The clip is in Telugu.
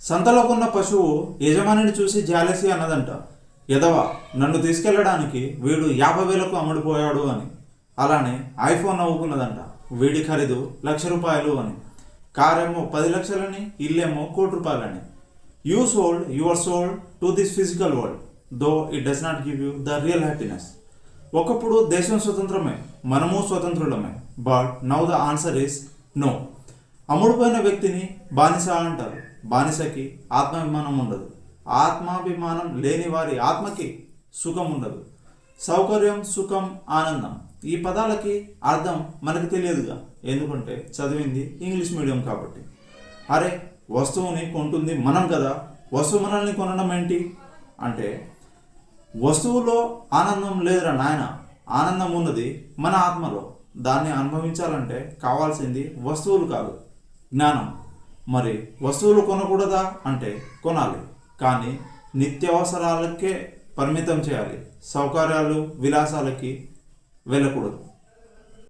సంతలో కొన్న పశువు యజమానిని చూసి జాలసి అన్నదంట, ఎదవ నన్ను తీసుకెళ్ళడానికి వీడు 50,000కు అమ్ముడిపోయాడు అని. అలానే ఐఫోన్ నవ్వుకున్నదంట, వీడి ఖరీదు ₹1,00,000 అని. కారేమో 10 లక్షలని, ఇల్లేమో ₹1,00,00,000 you sold your soul to this physical world though it does not give you the real happiness. ఒకప్పుడు దేశం స్వతంత్రమే, మనము స్వతంత్రులమే, but now the answer is no. అమ్ముడుపోయిన వ్యక్తిని బానిస అంటారు. బానిసకి ఆత్మాభిమానం ఉండదు. ఆత్మాభిమానం లేని వారి ఆత్మకి సుఖం ఉండదు. సౌకర్యం, సుఖం, ఆనందం ఈ పదాలకి అర్థం మనకు తెలియదుగా, ఎందుకంటే చదివింది ఇంగ్లీష్ మీడియం కాబట్టి. అరే వస్తువుని కొంటుంది మనం కదా, వస్తువు మనల్ని కొనడం ఏంటి అంటే, వస్తువులో ఆనందం లేదురా నాయన, ఆనందం ఉన్నది మన ఆత్మలో. దాన్ని అనుభవించాలంటే కావాల్సింది వస్తువులు కాదు, జ్ఞానం. మరి వస్తువులు కొనకూడదా అంటే కొనాలి, కానీ నిత్యావసరాలకే పరిమితం చేయాలి. సౌకర్యాలు, విలాసాలకి వెళ్ళకూడదు.